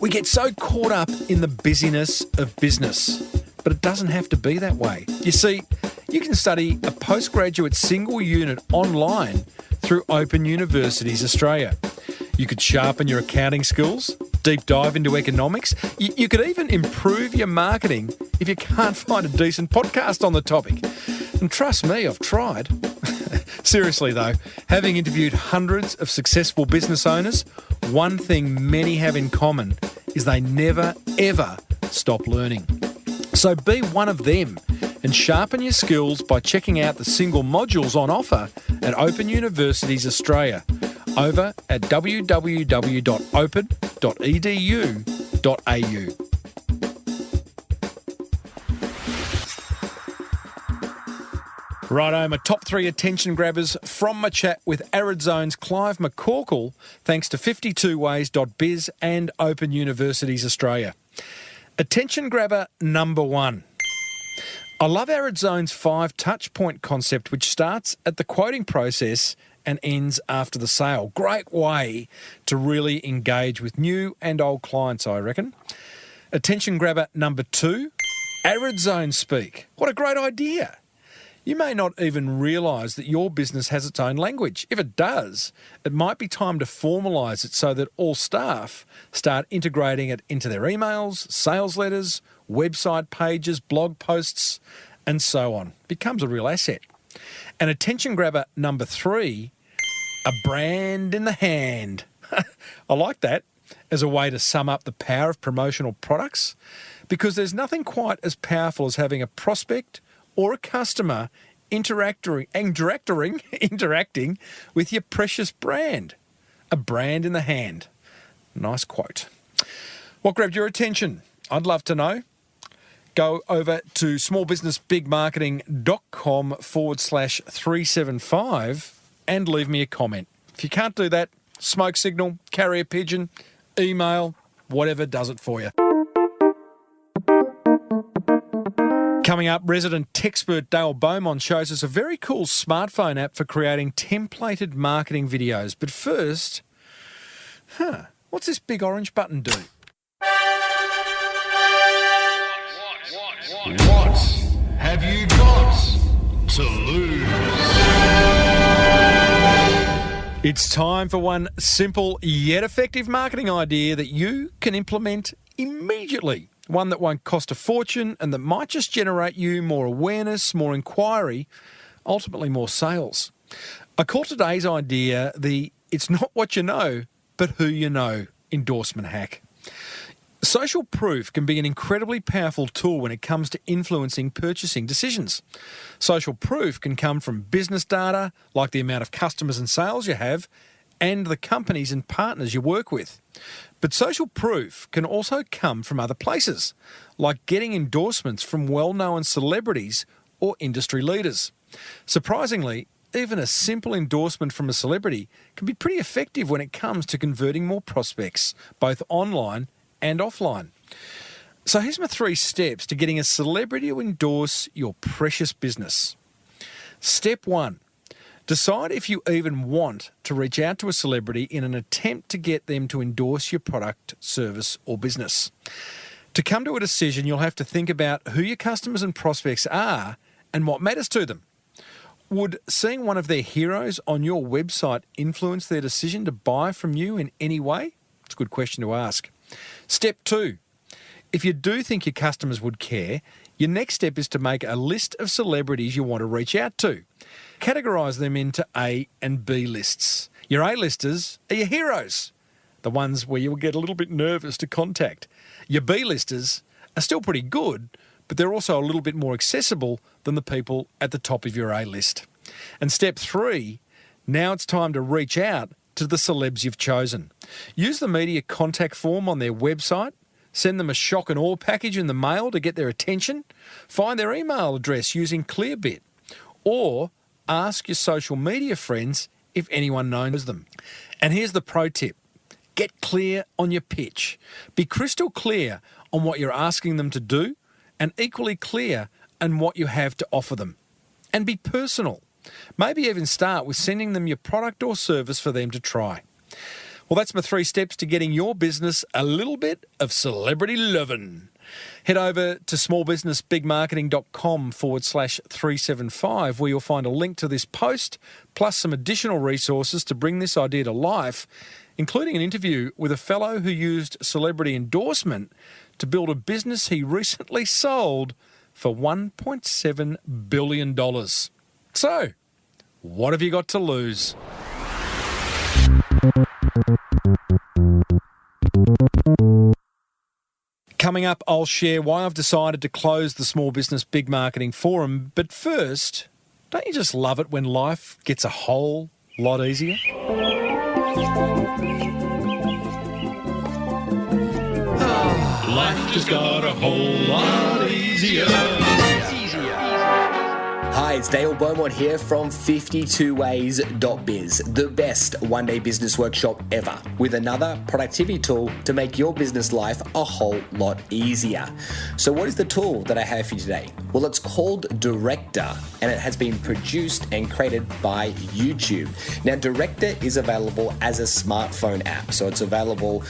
We get so caught up in the busyness of business, but it doesn't have to be that way. You see, you can study a postgraduate single unit online through Open Universities Australia. You could sharpen your accounting skills, deep dive into economics. You could even improve your marketing if you can't find a decent podcast on the topic. And trust me, I've tried. Seriously though, having interviewed hundreds of successful business owners, one thing many have in common is they never, ever stop learning. So be one of them and sharpen your skills by checking out the single modules on offer at Open Universities Australia over at www.open.edu.au. Righto, my top 3 attention grabbers from my chat with Arid Zone's Clive McCorkell, thanks to 52ways.biz and Open Universities Australia. Attention grabber number 1. I love Arid Zone's 5 touch point concept, which starts at the quoting process and ends after the sale. Great way to really engage with new and old clients, I reckon. Attention grabber number 2, Arid Zone Speak. What a great idea. You may not even realise that your business has its own language. If it does, it might be time to formalise it so that all staff start integrating it into their emails, sales letters, website pages, blog posts, and so on. It becomes a real asset. And attention grabber number 3, a brand in the hand. I like that as a way to sum up the power of promotional products, because there's nothing quite as powerful as having a prospect or a customer interacting with your precious brand. A brand in the hand. Nice quote. What grabbed your attention? I'd love to know. go over to smallbusinessbigmarketing.com/375 and leave me a comment. If you can't do that, smoke signal, carrier pigeon, email, whatever does it for you. Coming up, resident techspert Dale Beaumont shows us a very cool smartphone app for creating templated marketing videos. But first, what's this big orange button do? What have you got to lose? It's time for one simple yet effective marketing idea that you can implement immediately. One that won't cost a fortune and that might just generate you more awareness, more inquiry, ultimately more sales. I call today's idea the "it's not what you know, but who you know" endorsement hack. Social proof can be an incredibly powerful tool when it comes to influencing purchasing decisions. Social proof can come from business data, like the amount of customers and sales you have, and the companies and partners you work with. But social proof can also come from other places, like getting endorsements from well-known celebrities or industry leaders. Surprisingly, even a simple endorsement from a celebrity can be pretty effective when it comes to converting more prospects, both online and offline. So here's my 3 steps to getting a celebrity to endorse your precious business. Step 1. Decide if you even want to reach out to a celebrity in an attempt to get them to endorse your product, service, or business. To come to a decision, you'll have to think about who your customers and prospects are and what matters to them. Would seeing one of their heroes on your website influence their decision to buy from you in any way? It's a good question to ask. Step 2. If you do think your customers would care, your next step is to make a list of celebrities you want to reach out to. Categorise them into A and B lists. Your A-listers are your heroes, the ones where you'll get a little bit nervous to contact. Your B-listers are still pretty good, but they're also a little bit more accessible than the people at the top of your A-list. And step 3, now it's time to reach out to the celebs you've chosen. Use the media contact form on their website. Send them a shock and awe package in the mail to get their attention. Find their email address using Clearbit. Or ask your social media friends if anyone knows them. And here's the pro tip. Get clear on your pitch. Be crystal clear on what you're asking them to do and equally clear on what you have to offer them. And be personal. Maybe even start with sending them your product or service for them to try. Well, that's my 3 steps to getting your business a little bit of celebrity lovin'. Head over to smallbusinessbigmarketing.com/375 where you'll find a link to this post, plus some additional resources to bring this idea to life, including an interview with a fellow who used celebrity endorsement to build a business he recently sold for $1.7 billion. So, what have you got to lose? Coming up, I'll share why I've decided to close the Small Business Big Marketing Forum. But first, don't you just love it when life gets a whole lot easier? Life just got a whole lot easier. Hi, it's Dale Beaumont here from 52ways.biz, the best one-day business workshop ever, with another productivity tool to make your business life a whole lot easier. So what is the tool that I have for you today? Well, it's called Director, and it has been produced and created by YouTube. Now, Director is available as a smartphone app, so it's available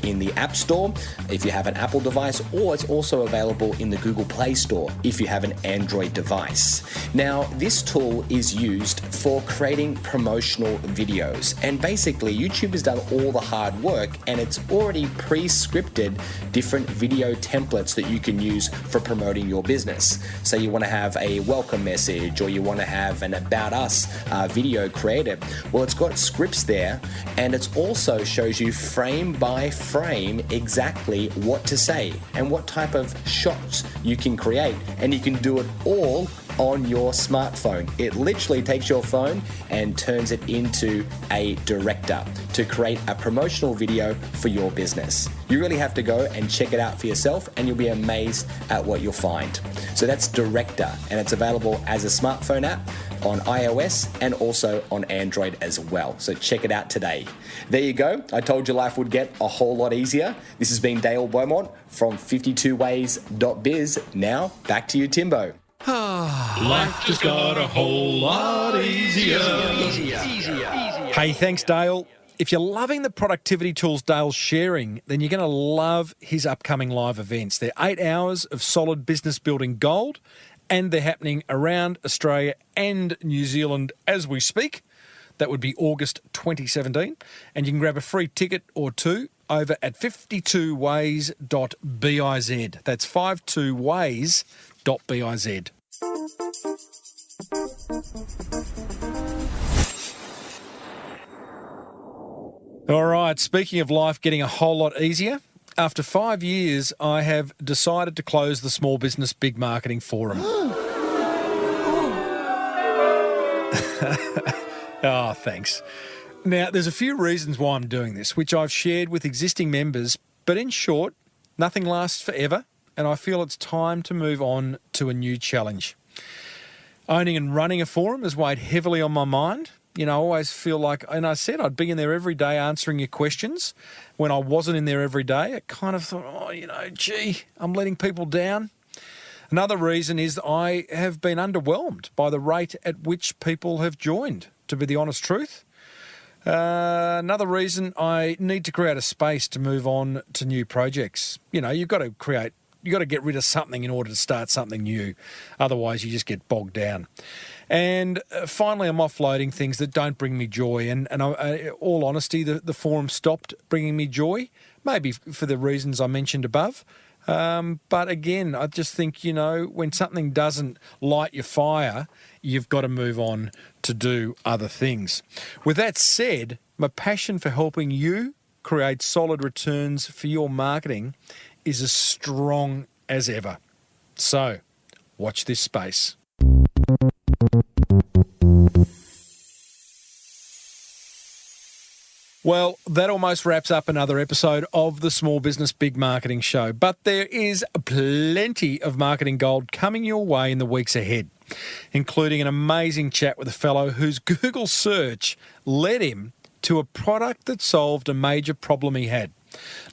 in the App Store if you have an Apple device, or it's also available in the Google Play Store if you have an Android device. Now, this tool is used for creating promotional videos, and basically YouTube has done all the hard work and it's already pre-scripted different video templates that you can use for promoting your business. So you want to have a welcome message, or you want to have an about us video created. Well, it's got scripts there, and it also shows you frame by frame exactly what to say and what type of shots you can create, and you can do it all on your smartphone. It literally takes your phone and turns it into a director to create a promotional video for your business. You really have to go and check it out for yourself, and you'll be amazed at what you'll find. So that's Director, and it's available as a smartphone app on iOS and also on Android as well. So check it out today. There you go. I told you life would get a whole lot easier. This has been Dale Beaumont from 52ways.biz. Now back to you, Timbo. Life just got a whole lot easier. Hey, thanks, Dale. If you're loving the productivity tools Dale's sharing, then you're going to love his upcoming live events. They're 8 hours of solid business building gold, and they're happening around Australia and New Zealand as we speak. That would be August 2017. And you can grab a free ticket or two over at 52ways.biz. That's 52ways.biz. All right, speaking of life getting a whole lot easier, after 5 years, I have decided to close the Small Business Big Marketing Forum. Oh, thanks. Now, there's a few reasons why I'm doing this, which I've shared with existing members, but in short, nothing lasts forever, and I feel it's time to move on to a new challenge. Owning and running a forum has weighed heavily on my mind. You know, I always feel like, and I said I'd be in there every day answering your questions. When I wasn't in there every day, I kind of thought, gee, I'm letting people down. Another reason is I have been underwhelmed by the rate at which people have joined, to be the honest truth. Another reason, I need to create a space to move on to new projects. You've got to get rid of something in order to start something new. Otherwise, you just get bogged down. And finally, I'm offloading things that don't bring me joy. And all honesty, the forum stopped bringing me joy, maybe for the reasons I mentioned above. But again, I just think, when something doesn't light your fire, you've got to move on to do other things. With that said, my passion for helping you create solid returns for your marketing is as strong as ever. So, watch this space. Well, that almost wraps up another episode of the Small Business Big Marketing Show, but there is plenty of marketing gold coming your way in the weeks ahead, including an amazing chat with a fellow whose Google search led him to a product that solved a major problem he had.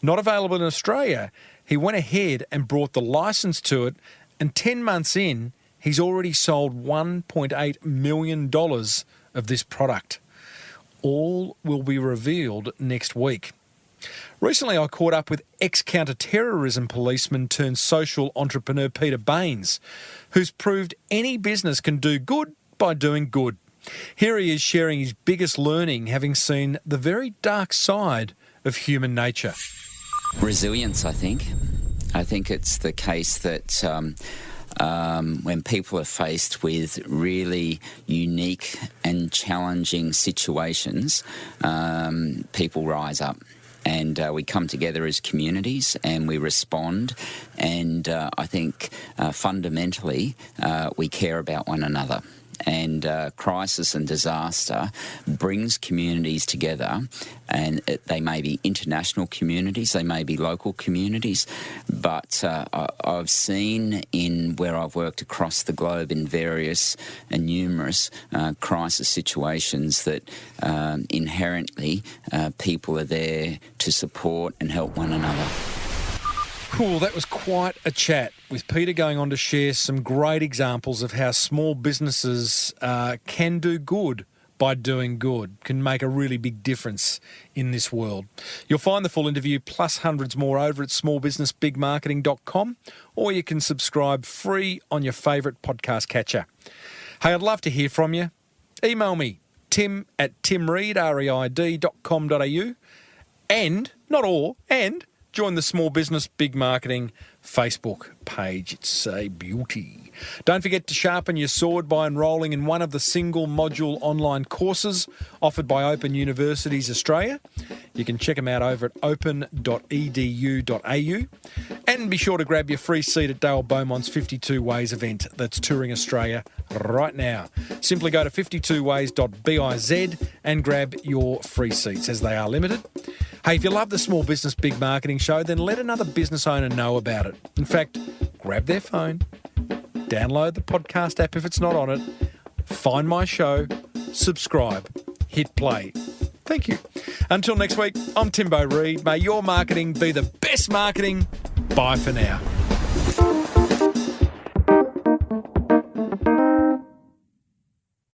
Not available in Australia, he went ahead and brought the license to it, and 10 months in, he's already sold $1.8 million of this product. All will be revealed next week. Recently, I caught up with ex-counter-terrorism policeman turned social entrepreneur Peter Baines, who's proved any business can do good by doing good. Here he is sharing his biggest learning, having seen the very dark side of human nature. Resilience, I think. I think it's the case that when people are faced with really unique and challenging situations, people rise up. And we come together as communities and we respond. And I think fundamentally we care about one another. And crisis and disaster brings communities together, and they may be international communities, they may be local communities, but I've seen in where I've worked across the globe in various and numerous crisis situations that inherently people are there to support and help one another. Cool, that was quite a chat with Peter going on to share some great examples of how small businesses can do good by doing good, can make a really big difference in this world. You'll find the full interview plus hundreds more over at smallbusinessbigmarketing.com, or you can subscribe free on your favourite podcast catcher. Hey, I'd love to hear from you. Email me, tim@timreid.com.au, and join the Small Business Big Marketing Facebook page. It's a beauty. Don't forget to sharpen your sword by enrolling in one of the single module online courses offered by Open Universities Australia. You can check them out over at open.edu.au. And And be sure to grab your free seat at Dale Beaumont's 52 Ways event that's touring Australia right now. Simply go to 52ways.biz and grab your free seats, as they are limited. Hey, if you love the Small Business Big Marketing Show, then let another business owner know about it. In fact, grab their phone, download the podcast app if it's not on it, find my show, subscribe, hit play. Thank you. Until next week, I'm Timbo Reid. May your marketing be the best marketing. Bye for now.